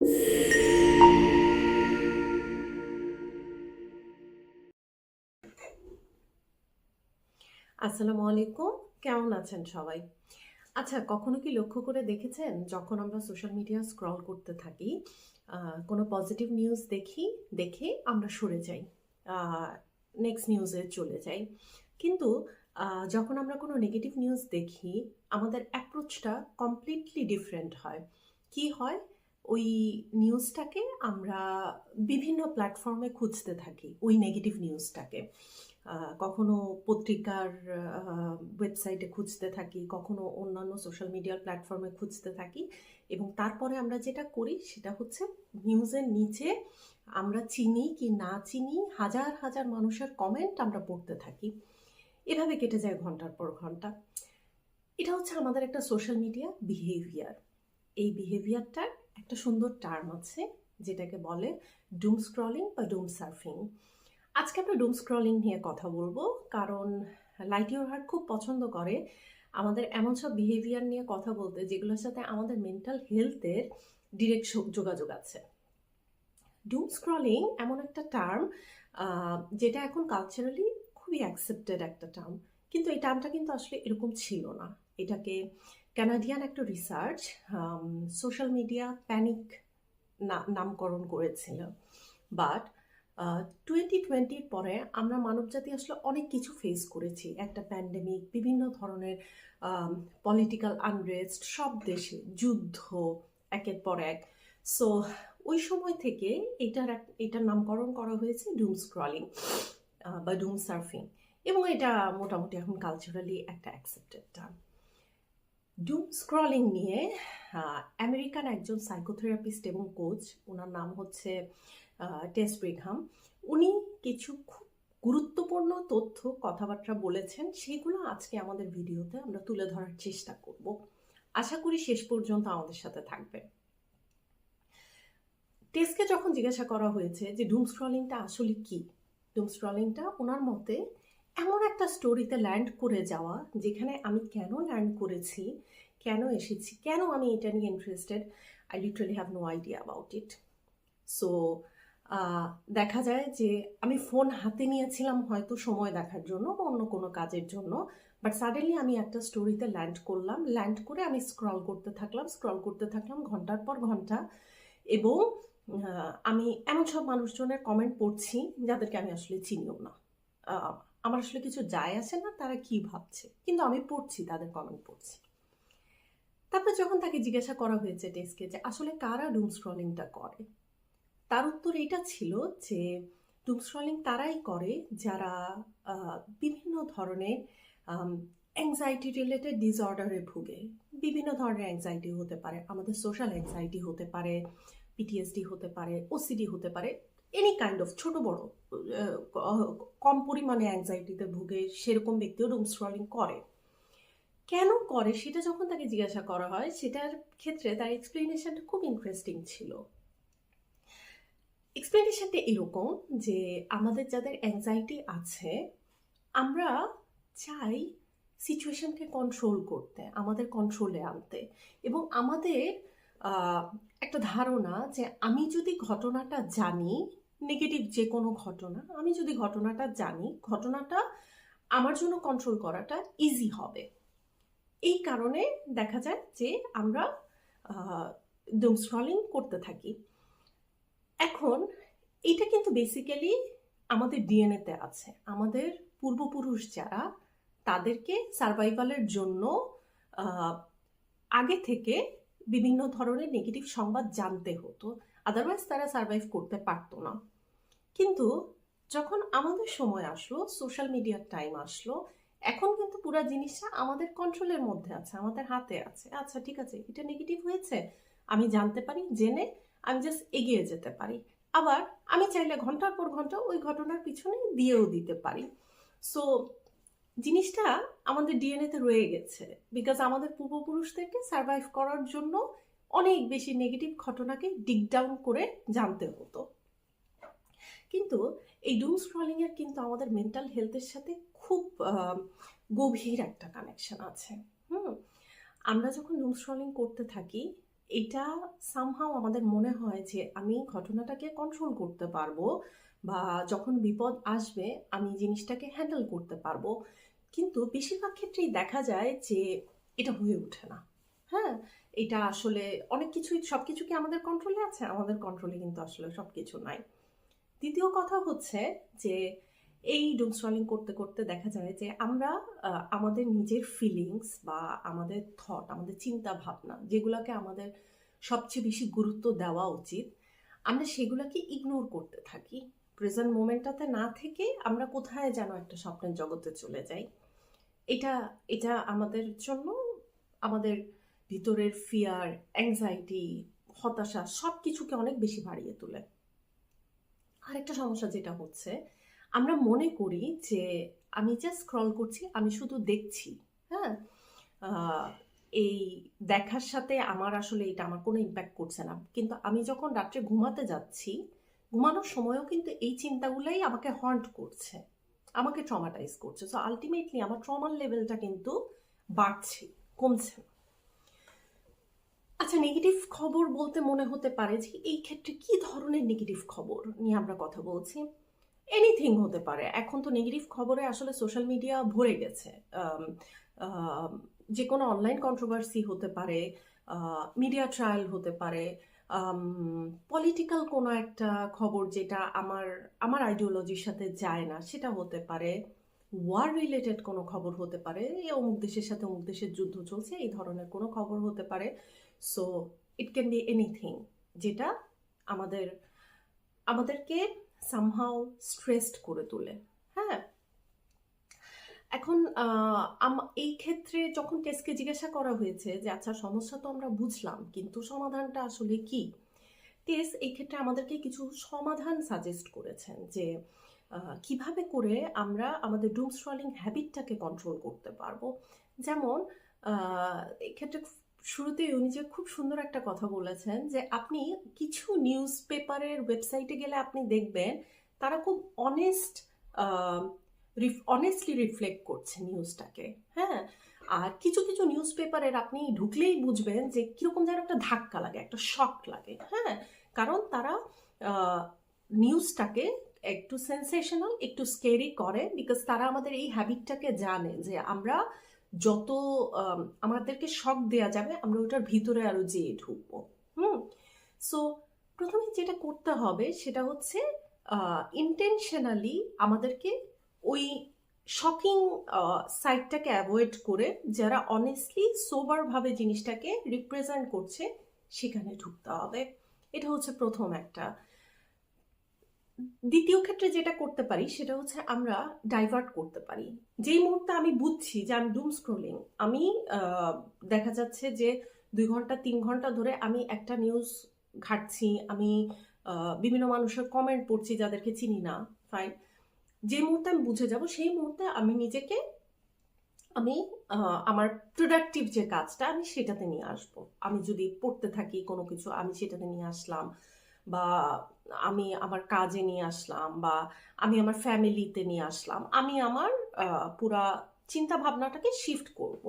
আসসালামু আলাইকুম। কেমন আছেন সবাই? আচ্ছা, কখনো কি লক্ষ্য করে দেখেছেন যখন আমরা সোশ্যাল মিডিয়া স্ক্রল করতে থাকি, কোনো পজিটিভ নিউজ দেখে আমরা সরে যাই। আ নেক্সট নিউজে চলে যাই। কিন্তু যখন আমরা কোনো নেগেটিভ নিউজ দেখি, আমাদের অ্যাপ্রোচটা কমপ্লিটলি ডিফারেন্ট হয়। কি হয়? ওই নিউজটাকে আমরা বিভিন্ন প্ল্যাটফর্মে খুঁজতে থাকি, ওই নেগেটিভ নিউজটাকে। কখনো পত্রিকার ওয়েবসাইটে খুঁজতে থাকি, কখনো অন্যান্য সোশ্যাল মিডিয়ার প্ল্যাটফর্মে খুঁজতে থাকি এবং তারপরে আমরা যেটা করি সেটা হচ্ছে নিউজের নিচে আমরা চিনি কি না চিনি হাজার হাজার মানুষের কমেন্ট আমরা পড়তে থাকি। এভাবে কেটে যায় ঘন্টার পর ঘন্টা। এটা হচ্ছে আমাদের একটা সোশ্যাল মিডিয়া বিহেভিয়ার। এই বিহেভিয়ারটার একটা সুন্দর টার্ম আছে যেটাকে বলে ডুম স্ক্রলিং বা ডুম সার্ফিং। আজকে আমরা ডুম স্ক্রলিং নিয়ে কথা বলবো, কারণ লাইট ইউর হার্ট খুব পছন্দ করে আমাদের এমন সব বিহেভিয়ার নিয়ে কথা বলতে যেগুলোর সাথে আমাদের মেন্টাল হেলথের ডিরেক্ট যোগাযোগ আছে। ডুম স্ক্রলিং এমন একটা টার্ম যেটা এখন কালচারালি খুবই অ্যাকসেপ্টেড একটা টার্ম, কিন্তু এই টার্মটা কিন্তু আসলে এরকম ছিল না। এটাকে কানাডিয়ান একটা রিসার্চ সোশ্যাল মিডিয়া প্যানিক নামকরণ করেছিল। বাট 2020 পরে আমরা মানবজাতি আসলে অনেক কিছু ফেস করেছি। একটা প্যান্ডেমিক, বিভিন্ন ধরনের পলিটিক্যাল আনরেস্ট, সব দেশে যুদ্ধ একের পর এক। সো ওই সময় থেকে এটার নামকরণ করা হয়েছে ডুম স্ক্রলিং বা ডুম সার্ফিং, এবং এটা মোটামুটি এখন কালচারালি একটা অ্যাকসেপ্টেড টার্ম। ডুম স্ক্রলিং নিয়ে আমেরিকান একজন সাইকোথেরাপিস্ট এবং কোচ, ওনার নাম হচ্ছে টেস ব্রিঘাম, উনি কিছু খুব গুরুত্বপূর্ণ তথ্য কথাবার্তা বলেছেন, সেগুলো আজকে আমাদের ভিডিওতে আমরা তুলে ধরার চেষ্টা করব। আশা করি শেষ পর্যন্ত আমাদের সাথে থাকবে। টেসকে যখন জিজ্ঞাসা করা হয়েছে যে ডুম স্ক্রলিংটা আসলে কি, ডুম স্ক্রলিংটা ওনার মতে এমন একটা স্টোরিতে ল্যান্ড করে যাওয়া যেখানে আমি কেন ল্যান্ড করেছি, কেন এসেছি, কেন আমি এটা নিয়ে interested, I literally have no idea about it. So দেখা যায় যে আমি ফোন হাতে নিয়েছিলাম হয়তো সময় দেখার জন্য বা অন্য কোনো কাজের জন্য, বাট সাডেনলি আমি একটা স্টোরিতে ল্যান্ড করলাম, ল্যান্ড করে আমি স্ক্রল করতে থাকলাম ঘন্টার পর ঘন্টা, এবং আমি এমন সব মানুষজনের কমেন্ট পড়ছি যাদেরকে আমি আসলে চিনিও না। আমার আসলে কিছু যায় আসে না তারা কি ভাবছে, কিন্তু আমি পড়ছি, তাদের কমেন্ট পড়ছি। তারপর যখন তাকে জিজ্ঞাসা করা হয়েছে টেস্টকে যে আসলে কারা ডুম স্ক্রলিংটা করে, তার উত্তর এটা ছিল যে ডুম স্ক্রলিং তারাই করে যারা বিভিন্ন ধরনের অ্যাংজাইটি রিলেটেড ডিসঅর্ডারে ভুগে। বিভিন্ন ধরনের অ্যাংজাইটি হতে পারে, আমাদের সোশ্যাল অ্যাংজাইটি হতে পারে, পিটিএসডি হতে পারে, ওসিডি হতে পারে, এনি কাইন্ড অফ ছোট বড় কম পরিমাণে অ্যাংজাইটিতে ভুগে সেরকম ব্যক্তিও ডুম স্ক্রলিং করে। কেন করে সেটা যখন তাকে জিজ্ঞাসা করা হয়, সেটার ক্ষেত্রে তার এক্সপ্লেনেশনটা খুব ইন্টারেস্টিং ছিল। এক্সপ্লেনেশনটা এরকম যে আমাদের যাদের অ্যাংজাইটি আছে, আমরা চাই সিচুয়েশনকে কন্ট্রোল করতে, আমাদের কন্ট্রোলে আনতে, এবং আমাদের একটা ধারণা যে আমি যদি ঘটনাটা জানি, নেগেটিভ যে কোনো ঘটনা, আমি যদি ঘটনাটা জানি, ঘটনাটা আমার জন্য কন্ট্রোল করাটা ইজি হবে। এই কারণে দেখা যায় যে আমরা ডুম স্ক্রলিং করতে থাকি। এখন এটা কিন্তু বেসিক্যালি আমাদের ডিএনএতে আছে। আমাদের পূর্বপুরুষ যারা, তাদেরকে সার্ভাইভালের জন্য আগে থেকে বিভিন্ন ধরনের নেগেটিভ সংবাদ জানতে হতো, আদারওয়াইজ তারা সার্ভাইভ করতে পারতো না। কিন্তু যখন আমাদের সময় আসলো, সোশ্যাল মিডিয়ার টাইম আসলো, এখন কিন্তু পুরো জিনিসটা আমাদের কন্ট্রোলের মধ্যে আছে, আমাদের হাতে আছে। আচ্ছা ঠিক আছে, এটা নেগেটিভ হয়েছে, আমি জানতে পারি, জেনে আমি জাস্ট এগিয়ে যেতে পারি। আবার আমি চাইলে ঘন্টার পর ঘন্টা ওই ঘটনার পিছনে দিয়েও দিতে পারি। সো জিনিসটা আমাদের ডিএনএতে রয়ে গেছে, বিকজ আমাদের পূর্বপুরুষদেরকে সার্ভাইভ করার জন্য অনেক বেশি নেগেটিভ ঘটনাকে ডিগ ডাউন করে জানতে হতো। কিন্তু এই ডুম স্ক্রলিং এর কিন্তু আমাদের মেন্টাল হেলথের সাথে খুব গভীর একটা কানেকশন আছে। আমরা যখন ডুম স্ক্রলিং করতে থাকি, এটা সামহাও আমাদের মনে হয় যে আমি ঘটনাটাকে কন্ট্রোল করতে পারবো, বা যখন বিপদ আসবে আমি জিনিসটাকে হ্যান্ডেল করতে পারবো। কিন্তু বেশিরভাগ ক্ষেত্রেই দেখা যায় যে এটা হয়ে ওঠে না। হ্যাঁ, এটা আসলে অনেক কিছুই, সবকিছু কি আমাদের কন্ট্রোলে আছে? আমাদের কন্ট্রোলে কিন্তু আসলে সবকিছু নাই। দ্বিতীয় কথা হচ্ছে যে এই ডুম স্ক্রলিং করতে করতে দেখা যায় যে আমরা আমাদের নিজের ফিলিংস বা আমাদের থট, আমাদের চিন্তা ভাবনা, যেগুলোকে আমাদের সবচেয়ে বেশি গুরুত্ব দেওয়া উচিত, আমরা সেগুলোকে ইগনোর করতে থাকি। প্রেজেন্ট মোমেন্টটাতে না থেকে আমরা কোথায় যেন একটা স্বপ্নের জগতে চলে যাই। এটা এটা আমাদের জন্য আমাদের ভিতরের ফিয়ার, অ্যাংজাইটি, হতাশা সব কিছুকে অনেক বেশি বাড়িয়ে তোলে। আরেকটা সমস্যা যেটা হচ্ছে, আমরা মনে করি যে আমি জাস্ট স্ক্রল করছি, আমি শুধু দেখছি। হ্যাঁ, আহ, এই দেখার সাথে আমার আসলে এটা আমার কোনো ইম্প্যাক্ট করছে না, কিন্তু আমি যখন রাত্রে ঘুমাতে যাচ্ছি, ঘুমানোর সময়ও কিন্তু এই চিন্তাগুলাই আমাকে হন্ট করছে, আমাকে ট্রমাটাইজ করছে। সো আলটিমেটলি আমার ট্রমার লেভেলটা কিন্তু বাড়ছে, কমছে না। আচ্ছা, নেগেটিভ খবর বলতে মনে হতে পারে যে এই ক্ষেত্রে কি ধরনের নেগেটিভ খবর নিয়ে আমরা কথা বলছি? এনিথিং হতে পারে। এখন তো নেগেটিভ খবরে আসলে সোশ্যাল মিডিয়া ভরে গেছে। আম, আম, যে কোনো অনলাইন কন্ট্রোভার্সি হতে পারে, মিডিয়া ট্রায়াল হতে পারে, পলিটিক্যাল কোনো একটা খবর যেটা আমার আমার আইডিওলজির সাথে যায় না সেটা হতে পারে, ওয়ার রিলেটেড কোনো খবর হতে পারে, এই অমুক দেশের সাথে অমুক দেশের যুদ্ধ চলছে এই ধরনের কোনো খবর হতে পারে। So it can be anything যেটা আমাদের আমাদেরকে সামহাও স্ট্রেসড করে তোলে। হ্যাঁ, এখন এই ক্ষেত্রে যখন টেস্টকে জিজ্ঞাসা করা হয়েছে যে আচ্ছা সমস্যা তো আমরা বুঝলাম, কিন্তু সমাধানটা আসলে কি, টেস এই ক্ষেত্রে আমাদেরকে কিছু সমাধান সাজেস্ট করেছেন যে কিভাবে করে আমরা আমাদের ডুম স্ক্রলিং হ্যাবিটটাকে কন্ট্রোল করতে পারবো। যেমন এক্ষেত্রে শুরুতে উনি যে খুব সুন্দর একটা কথা বলেছেন যে আপনি কিছু নিউজ পেপারের ওয়েবসাইটে গেলে আপনি দেখবেন তারা খুব অনেস্টলি রিফ্লেক্ট করছে নিউজটাকে। হ্যাঁ, আর কিছু কিছু নিউজ পেপারের আপনি ঢুকলেই বুঝবেন যে কিরকম যেন একটা ধাক্কা লাগে, একটা শক লাগে। হ্যাঁ, কারণ তারা নিউজটাকে একটু সেন্সেশনাল, একটু স্কেরি করে, বিকজ তারা আমাদের এই হ্যাবিটটাকে জানে যে আমরা যত আমাদেরকে শক দেয়া যাবে আমরা ওটার ভিতরে আরো যেয়ে ঢুকবো। সো প্রথমে যেটা করতে হবে সেটা হচ্ছে ইন্টেনশনালি আমাদেরকে ওই শকিং সাইটটাকে অ্যাভয়েড করে যারা অনেস্টলি সোবারভাবে জিনিসটাকে রিপ্রেজেন্ট করছে সেখানে ঢুকতে হবে। এটা হচ্ছে প্রথম একটা। দ্বিতীয় ক্ষেত্রে যেটা করতে পারি সেটা হচ্ছে আমরা ডাইভার্ট করতে পারি। যেই মুহূর্তে আমি বুঝছি যে আমি ডুম স্ক্রলিং, আমি দেখা যাচ্ছে যে 2 ঘন্টা 3 ঘন্টা ধরে আমি একটা নিউজ ঘাটছি, আমি বিভিন্ন মানুষের কমেন্ট পড়ছি যাদেরকে চিনি না, ফাইন। যে মুহূর্তে আমি বুঝে যাব সেই মুহূর্তে আমি নিজেকে আমি আমার প্রোডাক্টিভ যে কাজটা আমি সেটাতে নিয়ে আসব। আমি যদি পড়তে থাকি কোনো কিছু আমি সেটাতে নিয়ে আসলাম, বা আমি আমার কাজে নিয়ে আসলাম, বা আমি আমার ফ্যামিলিতে নিয়ে আসলাম, আমি আমার পুরা চিন্তা ভাবনাটাকে শিফট করব।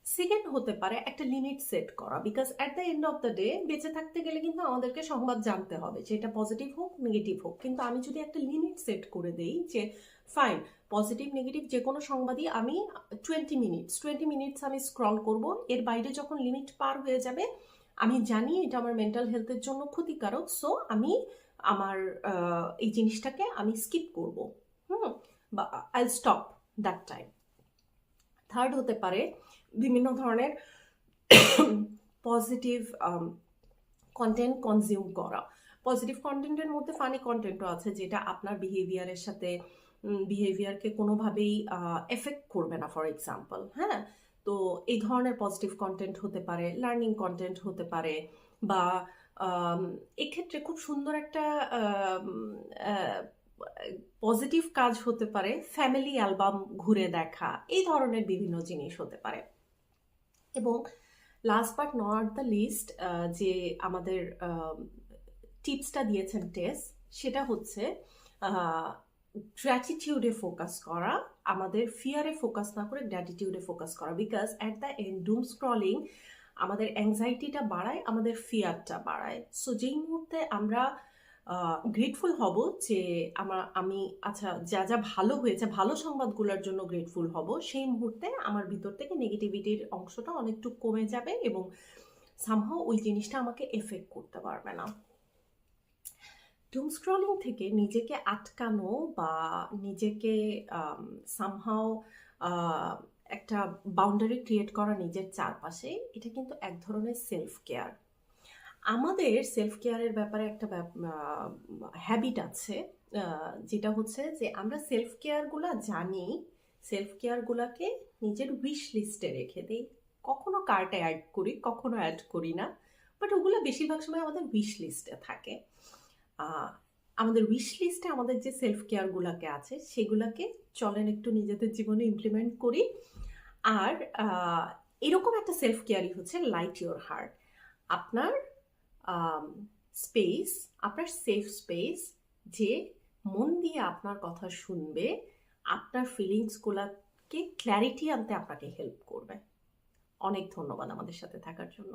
সেকেন্ড হতে পারে একটা লিমিট সেট করা, because at the end of the day বেঁচে থাকতে গেলে কিন্তু আমাদেরকে সংবাদ জানতে হবে, সেটা পজিটিভ হোক নেগেটিভ হোক। কিন্তু আমি যদি একটা লিমিট সেট করে দেই যে ফাইন, পজিটিভ নেগেটিভ যে কোনো সংবাদই আমি 20 মিনিটস আমি স্ক্রল করব, এর বাইরে যখন লিমিট পার হয়ে যাবে আমি জানি এটা আমার মেন্টাল হেলথের জন্য ক্ষতিকারক, সো আমি আমার এই জিনিসটাকে আমি স্কিপ করব, বা I stop that time. Third হতে পারে বিভিন্ন ধরনের পজিটিভ কন্টেন্ট কনজিউম করা। পজিটিভ কন্টেন্টের মধ্যে ফানি কন্টেন্টও আছে যেটা আপনার বিহেভিয়ারের সাথে বিহেভিয়ারকে কোনোভাবেই এফেক্ট করবে না, ফর এক্সাম্পল। হ্যাঁ, তো এই ধরনের পজিটিভ কন্টেন্ট হতে পারে, লার্নিং কন্টেন্ট হতে পারে, বা এক্ষেত্রে খুব সুন্দর একটা পজিটিভ কাজ হতে পারে ফ্যামিলি অ্যালবাম ঘুরে দেখা, এই ধরনের বিভিন্ন জিনিস হতে পারে। এবং last but not the least, যে আমাদের টিপসটা দিয়েছেন টেস, সেটা হচ্ছে গ্র্যাটিটিউডে ফোকাস করা, আমাদের ফিয়ারে ফোকাস না করে গ্র্যাটিটিউডে ফোকাস করা। Because at the end doom scrolling আমাদের অ্যাংজাইটিটা বাড়ায়, আমাদের ফিয়ারটা বাড়ায়। সো যেই মুহূর্তে আমরা গ্রেটফুল হব যে আমি আচ্ছা যা যা ভালো হয়েছে, ভালো সংবাদগুলোর জন্য গ্রেটফুল হব, সেই মুহূর্তে আমার ভিতর থেকে নেগেটিভিটির অংশটা অনেকটুকু কমে যাবে এবং সামহাও ওই জিনিসটা আমাকে এফেক্ট করতে পারবে না। ডুম স্ক্রলিং থেকে নিজেকে আটকানো বা নিজেকে সামহাও একটা বাউন্ডারি ক্রিয়েট করা নিজের চারপাশে, এটা কিন্তু এক ধরনের সেলফ কেয়ার। আমাদের সেলফ কেয়ারের ব্যাপারে একটা হ্যাবিট আছে, যেটা হচ্ছে যে আমরা সেলফ কেয়ারগুলো জানি, সেলফ কেয়ারগুলোকে নিজের উইশ লিস্টে রেখে দিই। কখনো কার্টে অ্যাড করি, কখনো অ্যাড করি না, বাট ওগুলো বেশিরভাগ সময় আমাদের উইশ লিস্টে থাকে। আমাদের উইশ লিস্টে আমাদের যে সেলফ কেয়ারগুলোকে আছে সেগুলোকে চলেন একটু নিজেদের জীবনে ইমপ্লিমেন্ট করি। আর এরকম একটা সেলফ কেয়ারই হচ্ছে লাইট ইওর হার্ট। আপনার স্পেস, আপনার সেফ স্পেস, যে মন দিয়ে আপনার কথা শুনবে, আপনার ফিলিংসগুলোকে ক্ল্যারিটি আনতে আপনাকে হেল্প করবে। অনেক ধন্যবাদ আমাদের সাথে থাকার জন্য।